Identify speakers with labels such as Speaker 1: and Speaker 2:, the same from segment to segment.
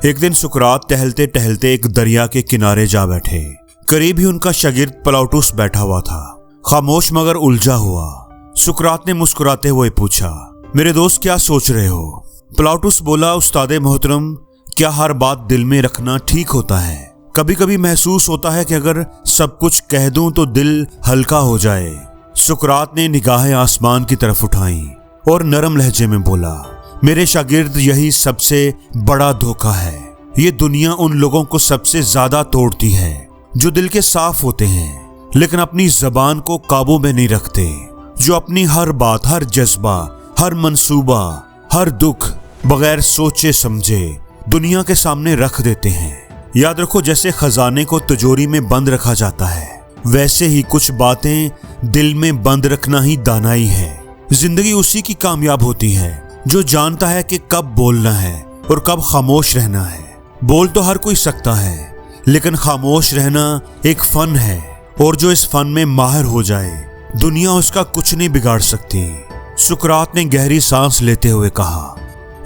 Speaker 1: एक दिन सुकरात टहलते टहलते एक दरिया के किनारे जा बैठे। करीब ही उनका शागिर्द प्लाटुस बैठा हुआ था, खामोश मगर उलझा हुआ। सुकरात ने मुस्कुराते हुए पूछा, मेरे दोस्त क्या सोच रहे हो? प्लाटुस बोला, उस्ताद मोहतरम, क्या हर बात दिल में रखना ठीक होता है? कभी कभी महसूस होता है कि अगर सब कुछ कह दूं तो दिल हल्का हो जाए। सुकरात ने निगाहें आसमान की तरफ उठाई और नरम लहजे में बोला, मेरे शागिर्द, यही सबसे बड़ा धोखा है। ये दुनिया उन लोगों को सबसे ज्यादा तोड़ती है जो दिल के साफ होते हैं लेकिन अपनी जबान को काबू में नहीं रखते, जो अपनी हर बात, हर जज्बा, हर मंसूबा, हर दुख बगैर सोचे समझे दुनिया के सामने रख देते हैं। याद रखो, जैसे खजाने को तिजोरी में बंद रखा जाता है, वैसे ही कुछ बातें दिल में बंद रखना ही दानाई है। जिंदगी उसी की कामयाब होती है जो जानता है कि कब बोलना है और कब खामोश रहना है। बोल तो हर कोई सकता है, लेकिन खामोश रहना एक फन है, और जो इस फन में माहिर हो जाए दुनिया उसका कुछ नहीं बिगाड़ सकती। सुकरात ने गहरी सांस लेते हुए कहा,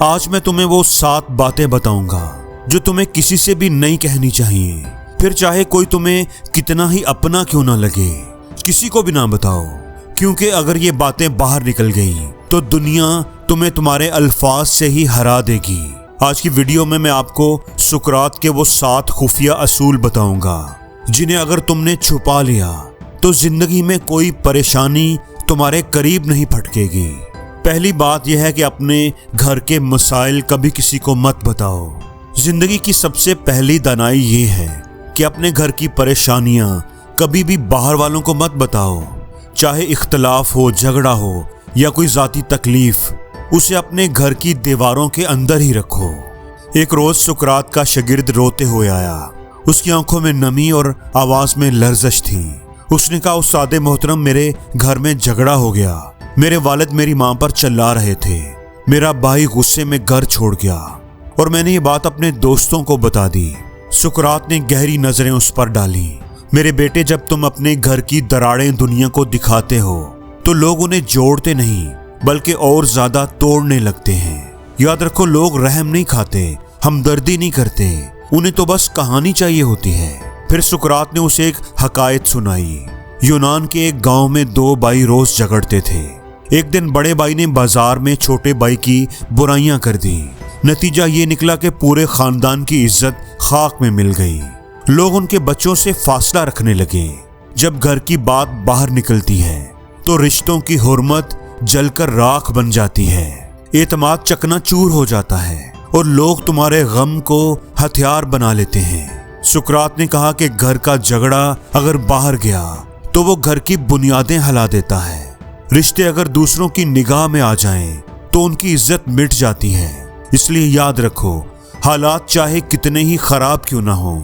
Speaker 1: आज मैं तुम्हें वो 7 बातें बताऊंगा जो तुम्हें किसी से भी नहीं कहनी चाहिए। फिर चाहे कोई तुम्हें कितना ही अपना क्यों ना लगे, किसी को भी ना बताओ, क्योंकि अगर ये बातें बाहर निकल गई तो दुनिया तुम्हें तुम्हारे अल्फाज से ही हरा देगी। आज की वीडियो में मैं आपको सुकरात के वो 7 खुफिया असूल बताऊंगा जिन्हें अगर तुमने छुपा लिया तो जिंदगी में कोई परेशानी तुम्हारे करीब नहीं फटकेगी। पहली बात यह है कि अपने घर के मसाइल कभी किसी को मत बताओ। जिंदगी की सबसे पहली दानाई ये है कि अपने घर की परेशानियां कभी भी बाहर वालों को मत बताओ। चाहे इख्तलाफ हो, झगड़ा हो या कोई जाती तकलीफ, उसे अपने घर की दीवारों के अंदर ही रखो। एक रोज सुकरात का शागिर्द रोते हुए आया। उसकी आंखों में नमी और आवाज में लर्जश थी। उसने कहा, उस्ताद मोहतरम, मेरे घर में झगड़ा हो गया। मेरे वालिद मेरी मां पर चिल्ला रहे थे। मेरा भाई गुस्से में घर छोड़ गया और मैंने ये बात अपने दोस्तों को बता दी। सुकरात ने गहरी नजरें उस पर डाली। मेरे बेटे, जब तुम अपने घर की दरारें दुनिया को दिखाते हो तो लोग उन्हें जोड़ते नहीं बल्कि और ज्यादा तोड़ने लगते हैं। याद रखो, लोग रहम नहीं खाते, हमदर्दी नहीं करते, उन्हें तो बस कहानी चाहिए होती है। फिर सुकरात ने उसे एक हकायत सुनाई। यूनान के एक गांव में 2 भाई रोज झगड़ते थे। एक दिन बड़े भाई ने बाजार में छोटे भाई की बुराइयां कर दी। नतीजा ये निकला कि पूरे खानदान की इज्जत खाक में मिल गई। लोग उनके बच्चों से फासला रखने लगे। जब घर की बात बाहर निकलती है तो रिश्तों की हुर्मत जलकर राख बन जाती है। एतमाद चकनाचूर हो जाता है और लोग तुम्हारे गम को हथियार बना लेते हैं। सुकरात ने कहा कि घर का झगड़ा अगर बाहर गया तो वो घर की बुनियादें हिला देता है। रिश्ते अगर दूसरों की निगाह में आ जाएं तो उनकी इज्जत मिट जाती है। इसलिए याद रखो, हालात चाहे कितने ही खराब क्यों ना हो,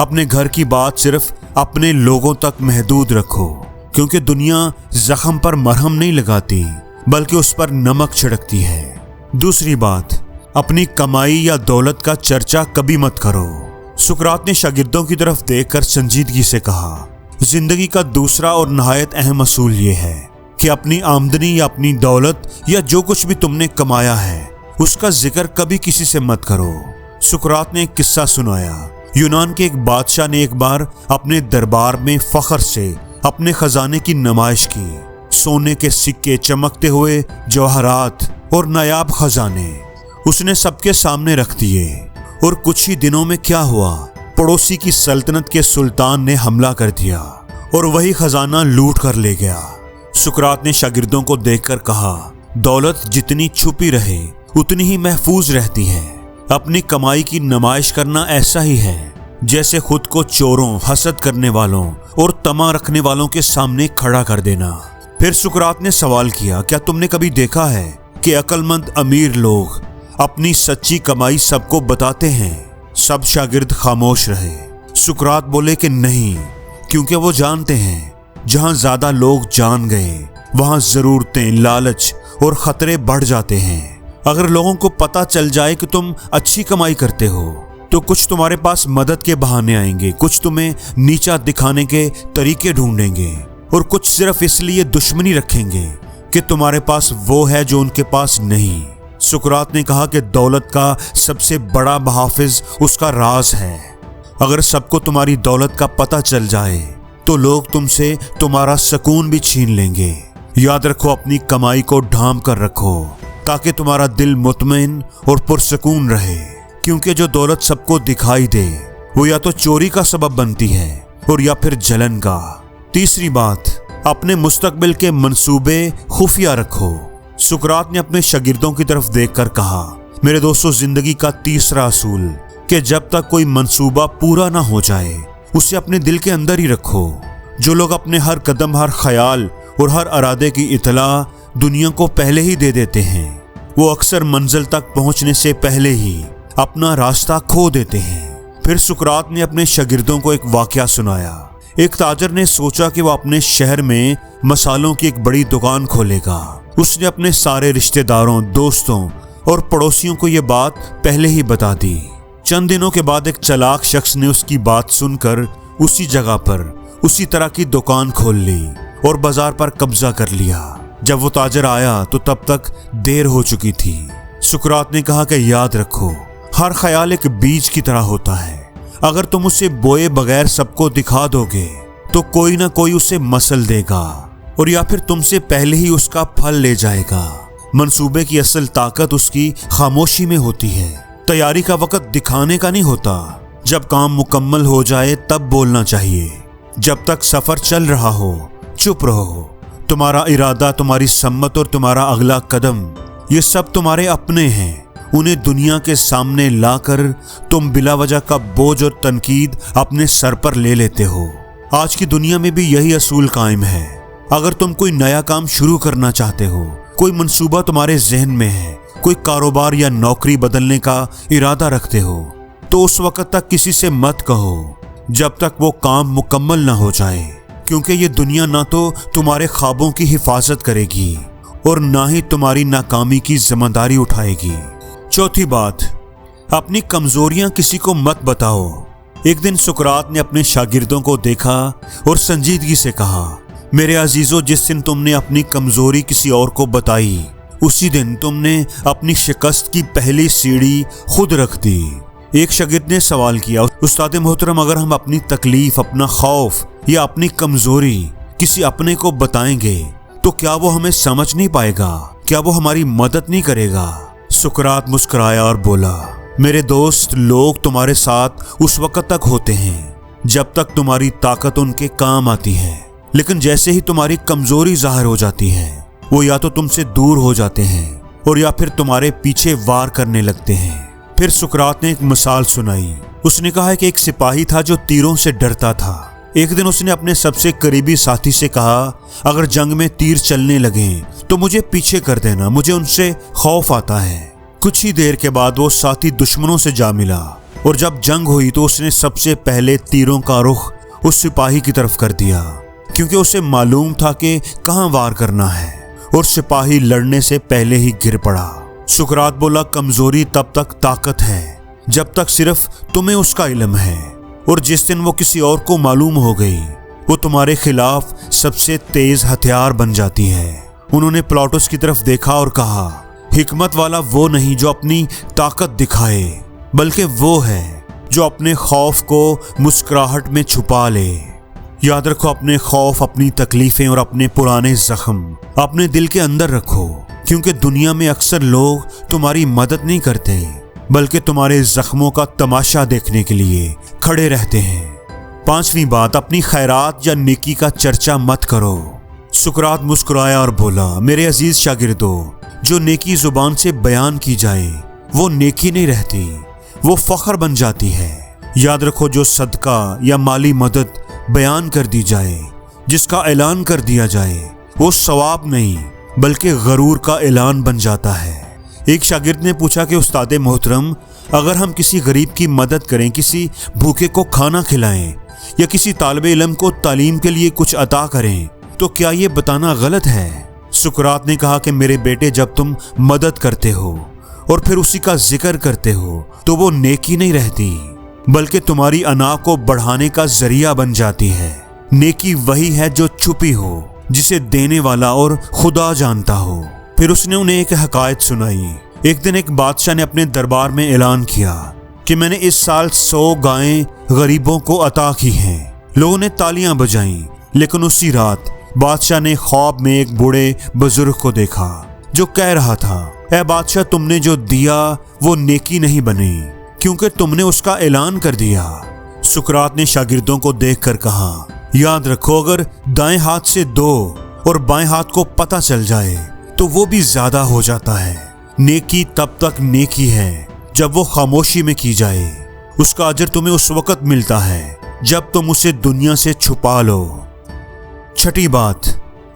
Speaker 1: अपने घर की बात सिर्फ अपने लोगों तक महदूद रखो, क्योंकि दुनिया जख्म पर मरहम नहीं लगाती बल्कि उस पर नमक छिड़कती है। दूसरी बात, अपनी कमाई या दौलत का चर्चा कभी मत करो। सुकरात ने शागिर्दों की तरफ देखकर संजीदगी से कहा, जिंदगी का दूसरा और नहायत अहम असूल ये है कि अपनी आमदनी या अपनी दौलत या जो कुछ भी तुमने कमाया है उसका जिक्र कभी किसी से मत करो। सुकरात ने एक किस्सा सुनाया। यूनान के एक बादशाह ने एक बार अपने दरबार में फख्र से अपने खजाने की नुमाइश की। सोने के सिक्के, चमकते हुए जवाहरात और नायाब खजाने उसने सबके सामने रख दिए। और कुछ ही दिनों में क्या हुआ, पड़ोसी की सल्तनत के सुल्तान ने हमला कर दिया और वही खजाना लूट कर ले गया। सुकरात ने शागिर्दों को देखकर कहा, दौलत जितनी छुपी रहे उतनी ही महफूज रहती है। अपनी कमाई की नुमाइश करना ऐसा ही है जैसे खुद को चोरों, हसद करने वालों और तमा रखने वालों के सामने खड़ा कर देना। फिर सुकरात ने सवाल किया, क्या तुमने कभी देखा है कि अक्लमंद अमीर लोग अपनी सच्ची कमाई सबको बताते हैं? सब शागिर्द खामोश रहे। सुकरात बोले कि नहीं, क्योंकि वो जानते हैं जहां ज्यादा लोग जान गए वहां जरूरतें, लालच और खतरे बढ़ जाते हैं। अगर लोगों को पता चल जाए कि तुम अच्छी कमाई करते हो तो कुछ तुम्हारे पास मदद के बहाने आएंगे, कुछ तुम्हें नीचा दिखाने के तरीके ढूंढेंगे और कुछ सिर्फ इसलिए दुश्मनी रखेंगे कि तुम्हारे पास वो है जो उनके पास नहीं। सुकरात ने कहा कि दौलत का सबसे बड़ा मुहाफिज उसका राज है। अगर सबको तुम्हारी दौलत का पता चल जाए तो लोग तुमसे तुम्हारा सुकून भी छीन लेंगे। याद रखो, अपनी कमाई को ढांप कर रखो ताकि तुम्हारा दिल मुतमईन और पुरसुकून रहे, क्योंकि जो दौलत सबको दिखाई दे वो या तो चोरी का सबब बनती है और या फिर जलन का। तीसरी बात, अपने मुस्तकबिल के मंसूबे खुफिया रखो। सुकरात ने अपने शागिर्दों की तरफ देखकर कहा, मेरे दोस्तों, जिंदगी का तीसरा असूल कि जब तक कोई मंसूबा पूरा ना हो जाए उसे अपने दिल के अंदर ही रखो। जो लोग अपने हर कदम, हर ख्याल और हर इरादे की इतला दुनिया को पहले ही दे देते हैं, वो अक्सर मंजिल तक पहुंचने से पहले ही अपना रास्ता खो देते हैं। फिर सुकरात ने अपने शागिर्दों को एक वाकया सुनाया। एक ताजर ने सोचा कि वो अपने शहर में मसालों की एक बड़ी दुकान खोलेगा। उसने अपने सारे रिश्तेदारों, दोस्तों और पड़ोसियों को ये बात पहले ही बता दी। चंद दिनों के बाद एक चालाक शख्स ने उसकी बात सुनकर उसी जगह पर उसी तरह की दुकान खोल ली और बाजार पर कब्जा कर लिया। जब वो ताजर आया तो तब तक देर हो चुकी थी। सुकरात ने कहा कि याद रखो, हर ख्याल एक बीज की तरह होता है। अगर तुम उसे बोए बगैर सबको दिखा दोगे तो कोई ना कोई उसे मसल देगा और या फिर तुमसे पहले ही उसका फल ले जाएगा। मंसूबे की असल ताकत उसकी खामोशी में होती है। तैयारी का वक्त दिखाने का नहीं होता। जब काम मुकम्मल हो जाए तब बोलना चाहिए। जब तक सफर चल रहा हो चुप रहो। तुम्हारा इरादा, तुम्हारी सम्मत और तुम्हारा अगला कदम, ये सब तुम्हारे अपने हैं। उन्हें दुनिया के सामने लाकर तुम बिला वजह का बोझ और तनकीद अपने सर पर ले लेते हो। आज की दुनिया में भी यही असूल कायम है। अगर तुम कोई नया काम शुरू करना चाहते हो, कोई मंसूबा तुम्हारे जहन में है, कोई कारोबार या नौकरी बदलने का इरादा रखते हो, तो उस वक्त तक किसी से मत कहो जब तक वो काम मुकम्मल ना हो जाए, क्योंकि ये दुनिया ना तो तुम्हारे ख्वाबों की हिफाजत करेगी और ना ही तुम्हारी नाकामी की जिम्मेदारी उठाएगी। चौथी बात, अपनी कमजोरियां किसी को मत बताओ। एक दिन सुकरात ने अपने शागिर्दों को देखा और संजीदगी से कहा, मेरे अजीजों, जिस दिन तुमने अपनी कमजोरी किसी और को बताई उसी दिन तुमने अपनी शिकस्त की पहली सीढ़ी खुद रख दी। एक शागिर्द ने सवाल किया, उस्ताद मोहतरम, अगर हम अपनी तकलीफ, अपना खौफ या अपनी कमजोरी किसी अपने को बताएंगे तो क्या वो हमें समझ नहीं पाएगा? क्या वो हमारी मदद नहीं करेगा? सुकरात मुस्कुराया और बोला, मेरे दोस्त, लोग तुम्हारे साथ उस वक्त तक होते हैं जब तक तुम्हारी ताकत उनके काम आती है, लेकिन जैसे ही तुम्हारी कमजोरी जाहिर हो जाती है वो या तो तुमसे दूर हो जाते हैं और या फिर तुम्हारे पीछे वार करने लगते हैं। फिर सुकरात ने एक मिसाल सुनाई। उसने कहा कि एक सिपाही था जो तीरों से डरता था। एक दिन उसने अपने सबसे करीबी साथी से कहा, अगर जंग में तीर चलने लगे तो मुझे पीछे कर देना, मुझे उनसे खौफ आता है। कुछ ही देर के बाद वो साथी दुश्मनों से जा मिला और जब जंग हुई तो उसने सबसे पहले तीरों का रुख उस सिपाही की तरफ कर दिया, क्योंकि उसे मालूम था कि कहां वार करना है, और सिपाही लड़ने से पहले ही गिर पड़ा। सुकरात बोला, कमजोरी तब तक ताकत है जब तक सिर्फ तुम्हें उसका इल्म है, और जिस दिन वो किसी और को मालूम हो गई वो तुम्हारे खिलाफ सबसे तेज हथियार बन जाती है। उन्होंने प्लाटूस की तरफ देखा और कहा, हिकमत वाला वो नहीं जो अपनी ताकत दिखाए, बल्कि वो है जो अपने खौफ को मुस्कुराहट में छुपा ले। याद रखो, अपने खौफ, अपनी तकलीफें और अपने पुराने जख्म अपने दिल के अंदर रखो, क्योंकि दुनिया में अक्सर लोग तुम्हारी मदद नहीं करते बल्कि तुम्हारे जख्मों का तमाशा देखने के लिए खड़े रहते हैं। पांचवी बात, अपनी खैरात या नेकी का चर्चा मत करो। सुकरात मुस्कुराया और बोला, मेरे अजीज शागिर्दों, जो नेकी जुबान से बयान की जाए वो नेकी नहीं रहती, वो फख्र बन जाती है। याद रखो, जो सदका या माली मदद बयान कर दी जाए, जिसका ऐलान कर दिया जाए, वो सवाब नहीं बल्कि गरूर का ऐलान बन जाता है। एक शागिर्द ने पूछा कि उस्ताद मोहतरम, अगर हम किसी गरीब की मदद करें, किसी भूखे को खाना खिलाएं या किसी तालिबे इल्म को तालीम के लिए कुछ अता करें, तो क्या ये बताना गलत है? सुकरात ने कहा कि मेरे बेटे, जब तुम मदद करते हो और फिर उसी का जिक्र करते हो तो वो नेकी नहीं रहती बल्कि तुम्हारी अना को बढ़ाने का जरिया बन जाती है। नेकी वही है जो छुपी हो, जिसे देने वाला और खुदा जानता हो। फिर उसने उन्हें एक हकायत सुनाई। एक दिन एक बादशाह ने अपने दरबार में ऐलान किया कि मैंने इस साल 100 गायें गरीबों को अता की हैं। लोगों ने तालियां बजाईं, लेकिन उसी रात बादशाह ने ख्वाब में एक बूढ़े बुजुर्ग को देखा जो कह रहा था, ऐ बादशाह, तुमने जो दिया वो नेकी नहीं बनी, क्योंकि तुमने उसका ऐलान कर दिया। सुकरात ने शागिर्दों को देखकर कहा, याद रखो, अगर दाएं हाथ से दो और बाएं हाथ को पता चल जाए तो वो भी ज्यादा हो जाता है। नेकी तब तक नेकी है जब वो खामोशी में की जाए। उसका अजर तुम्हें उस वक्त मिलता है जब तुम उसे दुनिया से छुपा लो। छठी बात,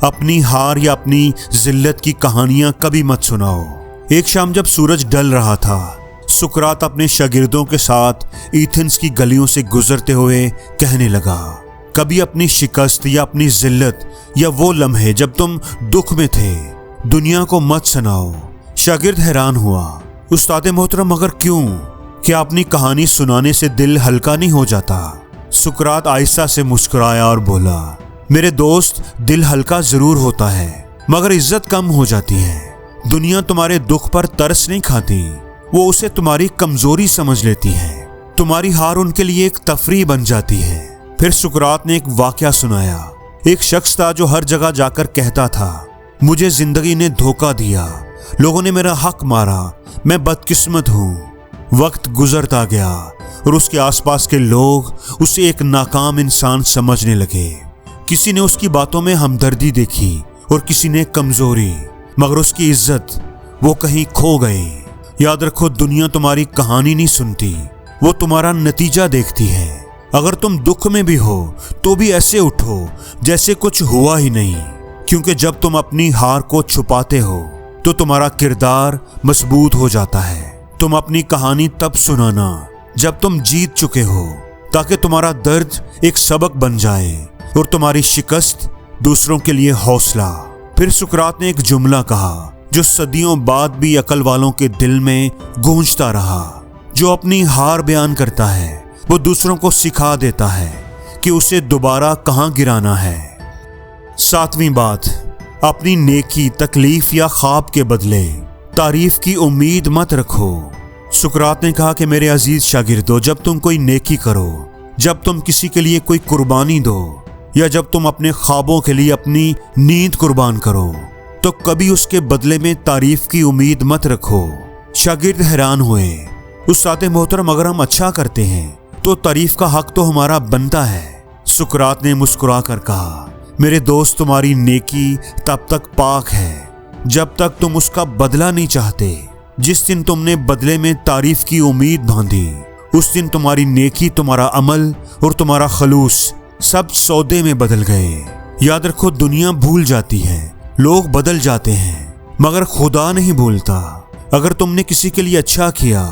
Speaker 1: अपनी हार या अपनी जिल्लत की कहानियां कभी मत सुनाओ। एक शाम जब सूरज ढल रहा था, सुकरात अपने शागिर्दों के साथ एथेंस की गलियों से गुजरते हुए कहने लगा, कभी अपनी शिकस्त या अपनी जिल्लत या वो लम्हे जब तुम दुख में थे दुनिया को मत सुनाओ। शागिर्द हैरान हुआ, उस्ताद मोहतरम, मगर क्यों? क्या अपनी कहानी सुनाने से दिल हल्का नहीं हो जाता? सुकरात आहिस्ता से मुस्कुराया और बोला, मेरे दोस्त, दिल हल्का जरूर होता है मगर इज्जत कम हो जाती है। दुनिया तुम्हारे दुख पर तरस नहीं खाती, वो उसे तुम्हारी कमजोरी समझ लेती है। तुम्हारी हार उनके लिए एक तफरीह बन जाती है। फिर सुकरात ने एक वाकया सुनाया। एक शख्स था जो हर जगह जाकर कहता था, मुझे जिंदगी ने धोखा दिया, लोगों ने मेरा हक मारा, मैं बदकिस्मत हूं। वक्त गुजरता गया और उसके आसपास के लोग उसे एक नाकाम इंसान समझने लगे। किसी ने उसकी बातों में हमदर्दी देखी और किसी ने कमजोरी, मगर उसकी इज्जत वो कहीं खो गई। याद रखो, दुनिया तुम्हारी कहानी नहीं सुनती, वो तुम्हारा नतीजा देखती है। अगर तुम दुख में भी हो तो भी ऐसे उठो जैसे कुछ हुआ ही नहीं, क्योंकि जब तुम अपनी हार को छुपाते हो तो तुम्हारा किरदार मजबूत हो जाता है। तुम अपनी कहानी तब सुनाना जब तुम जीत चुके हो, ताकि तुम्हारा दर्द एक सबक बन जाए और तुम्हारी शिकस्त दूसरों के लिए हौसला। फिर सुकरात ने एक जुमला कहा जो सदियों बाद भी अकल वालों के दिल में गूंजता रहा। जो अपनी हार बयान करता है वो दूसरों को सिखा देता है कि उसे दोबारा कहां गिराना है। सातवीं बात, अपनी नेकी, तकलीफ या ख्वाब के बदले तारीफ की उम्मीद मत रखो। सुकरात ने कहा कि मेरे अजीज शागिर्दों, जब तुम कोई नेकी करो, जब तुम किसी के लिए कोई कुर्बानी दो या जब तुम अपने ख्वाबों के लिए अपनी नींद कुर्बान करो, तो कभी उसके बदले में तारीफ की उम्मीद मत रखो। शागिर्द हैरान हुए, उस्ताद मोहतरम, अगर हम अच्छा करते हैं तो तारीफ का हक तो हमारा बनता है। सुकरात ने मुस्कुरा कर कहा, मेरे दोस्त, तुम्हारी नेकी तब तक पाक है जब तक तुम उसका बदला नहीं चाहते। जिस दिन तुमने बदले में तारीफ की उम्मीद बांधी, उस दिन तुम्हारी नेकी, तुम्हारा अमल और तुम्हारा खलूस सब सौदे में बदल गए। याद रखो, दुनिया भूल जाती है, लोग बदल जाते हैं, मगर खुदा नहीं भूलता। अगर तुमने किसी के लिए अच्छा किया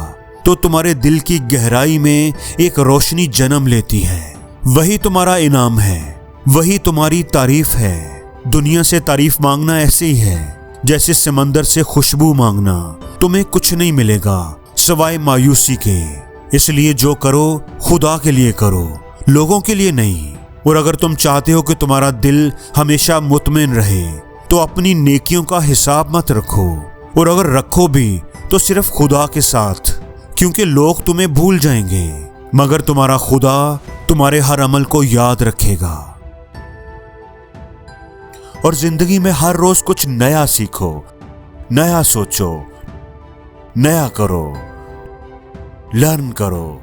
Speaker 1: तो तुम्हारे दिल की गहराई में एक रोशनी जन्म लेती है। वही तुम्हारा इनाम है, वही तुम्हारी तारीफ है। दुनिया से तारीफ मांगना ऐसे ही है जैसे समंदर से खुशबू मांगना। तुम्हें कुछ नहीं मिलेगा सिवाय मायूसी के। इसलिए जो करो खुदा के लिए करो, लोगों के लिए नहीं। और अगर तुम चाहते हो कि तुम्हारा दिल हमेशा मुतमिन रहे तो अपनी नेकियों का हिसाब मत रखो, और अगर रखो भी तो सिर्फ खुदा के साथ, क्योंकि लोग तुम्हें भूल जाएंगे मगर तुम्हारा खुदा तुम्हारे हर अमल को याद रखेगा। और जिंदगी में हर रोज कुछ नया सीखो, नया सोचो, नया करो, लर्न करो।